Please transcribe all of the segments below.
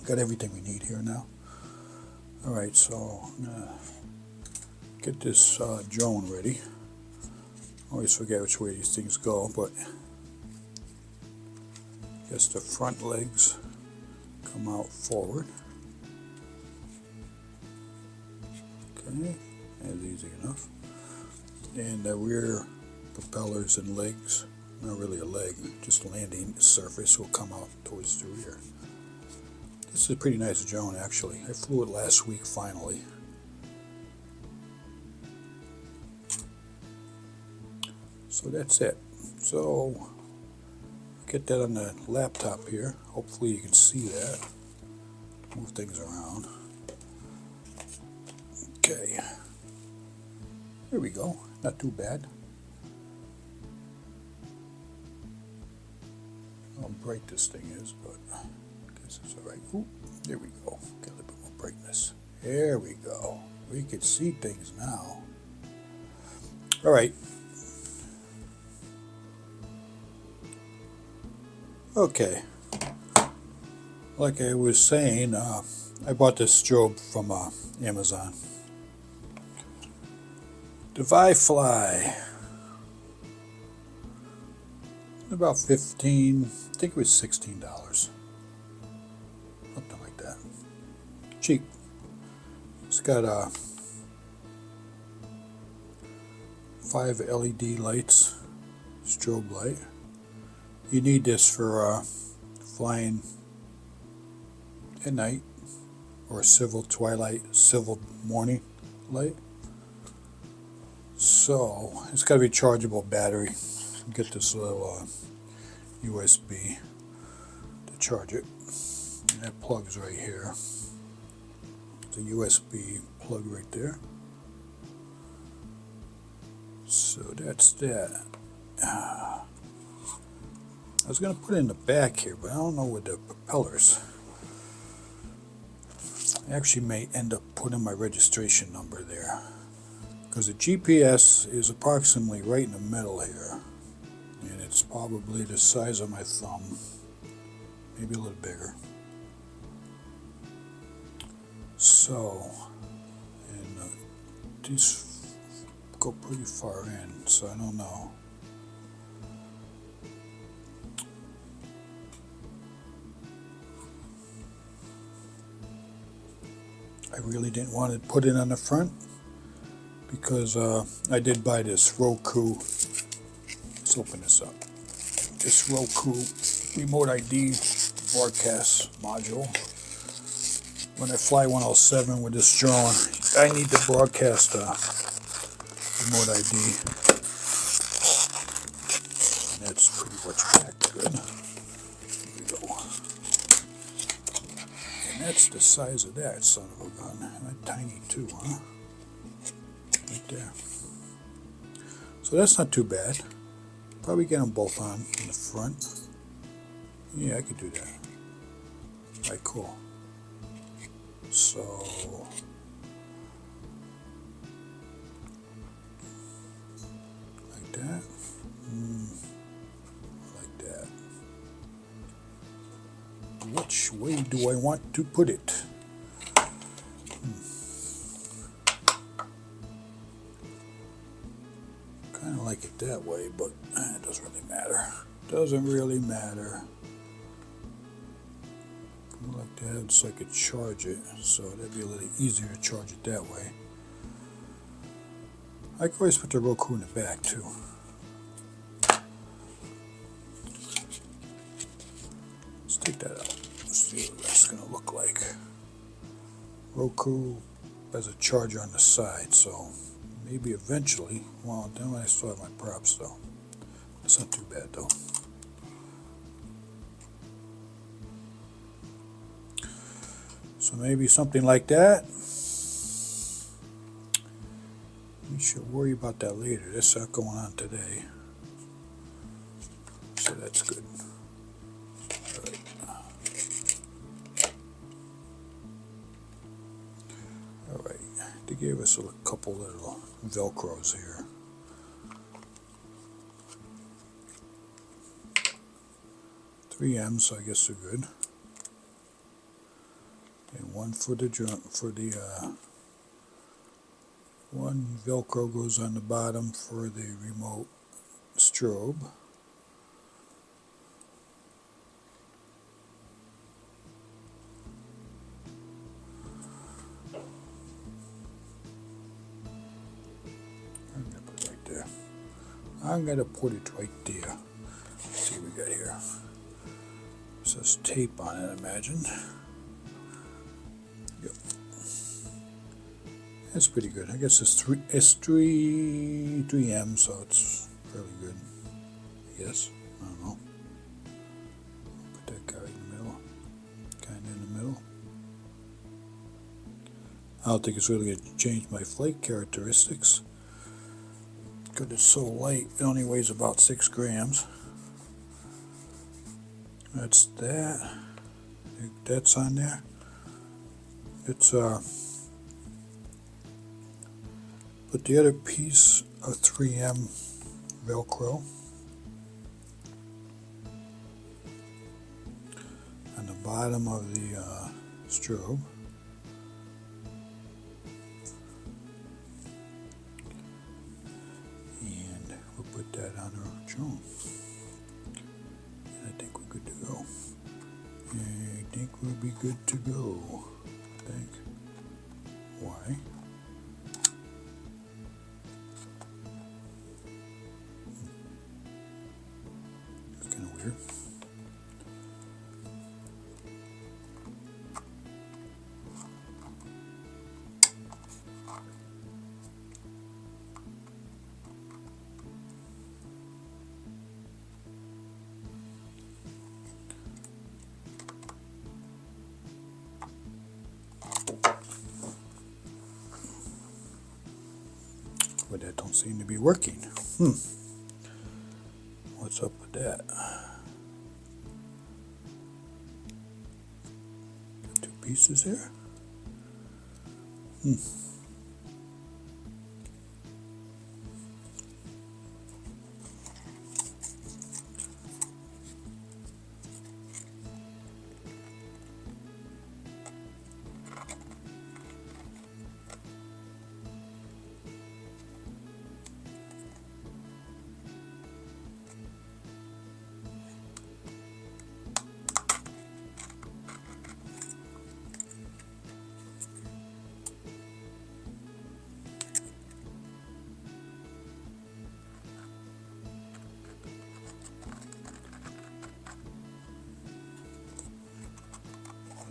got everything we need here now. Alright, so I'm gonna get this drone ready. Always forget which way these things go, but I guess the front legs come out forward. Okay, that's easy enough. And the rear propellers and legs, not really a leg, just landing surface, will come out towards the rear. This is a pretty nice drone actually. I flew it last week finally. So that's it. So get that on the laptop here. Hopefully you can see that. Move things around. Okay. There we go. Not too bad. How bright this thing is, but I guess it's alright. Ooh, there we go. Get a little bit more brightness. There we go. We can see things now. Alright. Okay. Like I was saying, I bought this strobe from Amazon. The Vifly. About 15, I think it was $16. Something like that. Cheap. It's got 5 LED lights, strobe light. You need this for flying at night or civil twilight, civil morning light. So it's got to be a chargeable battery. Get this little USB to charge it. And that plugs right here. It's a USB plug right there. So that's that. I was going to put it in the back here, but I don't know with the propellers. I actually may end up putting my registration number there, because the GPS is approximately right in the middle here, and it's probably the size of my thumb, maybe a little bigger. So, and these go pretty far in, so I don't know. I really didn't want to put it on the front because I did buy this Roku. Let's open this up. This Roku remote ID broadcast module. When I fly 107 with this drone, I need to broadcast remote ID. And that's pretty much packed good. Here we go. And that's the size of that son of a gun. That tiny too, huh? Right there. So that's not too bad. Probably get them both on in the front. Yeah, I could do that. Alright, cool. So like that. Like that. Which way do I want to put it? Kind of like it that way, but it doesn't really matter. Doesn't really matter. Like that, so I could charge it, so that'd be a little easier to charge it that way. I could always put the Roku in the back too. Let's take that out. Let's see what that's going to look like. Roku has a charger on the side, so maybe eventually, well, then I still have my props though. That's not too bad though. So maybe something like that. We should worry about that later. That's not going on today. So that's good. All right. All right. They gave us a couple little Velcros here. $3M, so I guess they're good. and one for the one Velcro goes on the bottom for the remote strobe. I'm gonna put it right there. I'm gonna put it right there. Let's see what we got here. It says tape on it, I imagine. Yep. That's pretty good. I guess it's 3M, so it's fairly good. Yes, I don't know. Put that guy in the middle. Kind of in the middle. I don't think it's really going to change my flake characteristics because it's so light. It only weighs about 6 grams. That's that. That's on there. It's put the other piece of 3M Velcro on the bottom of the strobe. And we'll put that on our drone. And I think we're good to go. I think we'll be good to go. I think. Why? That's kind of weird. But that don't seem to be working. What's up with that? Got 2 pieces here.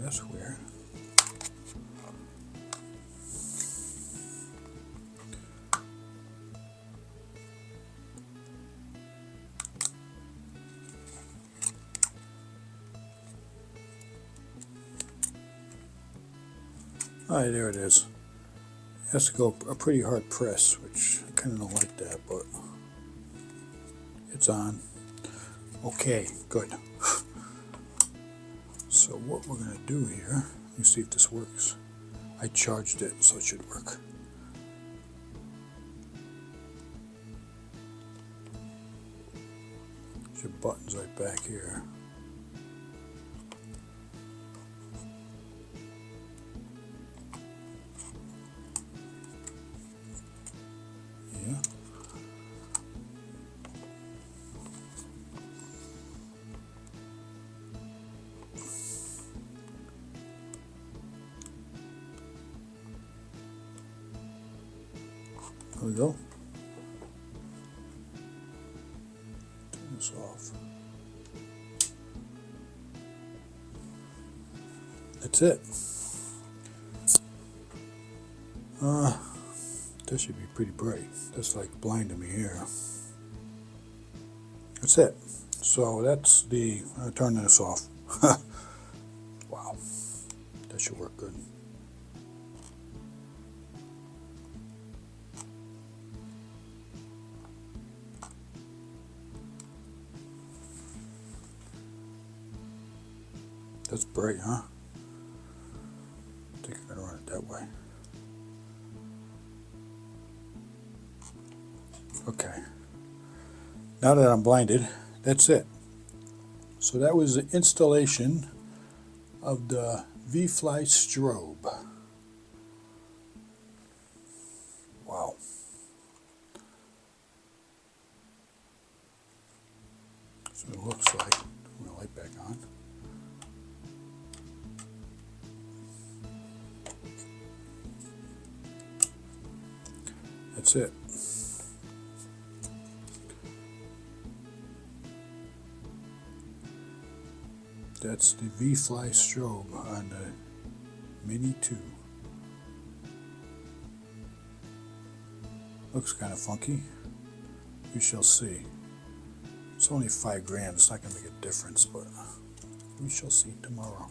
That's weird. Alright, there it is. It has to go a pretty hard press, which I kind of don't like that, but it's on. Okay, good. So what we're going to do here, let me see if this works. I charged it, so it should work. There's your buttons right back here. Yeah. There we go. Turn this off. That's it. That should be pretty bright. That's like blinding me here. That's it. So that's the, I'll turn this off. Wow. That should work good. That's bright, huh? I think I'm going to run it that way. Okay. Now that I'm blinded, that's it. So that was the installation of the Vifly strobe. Wow. So it looks like. Turn the light back on. That's it. That's the Vifly strobe on the Mini 2. Looks kind of funky. We shall see. It's only $5 grand. It's not going to make a difference, but we shall see tomorrow.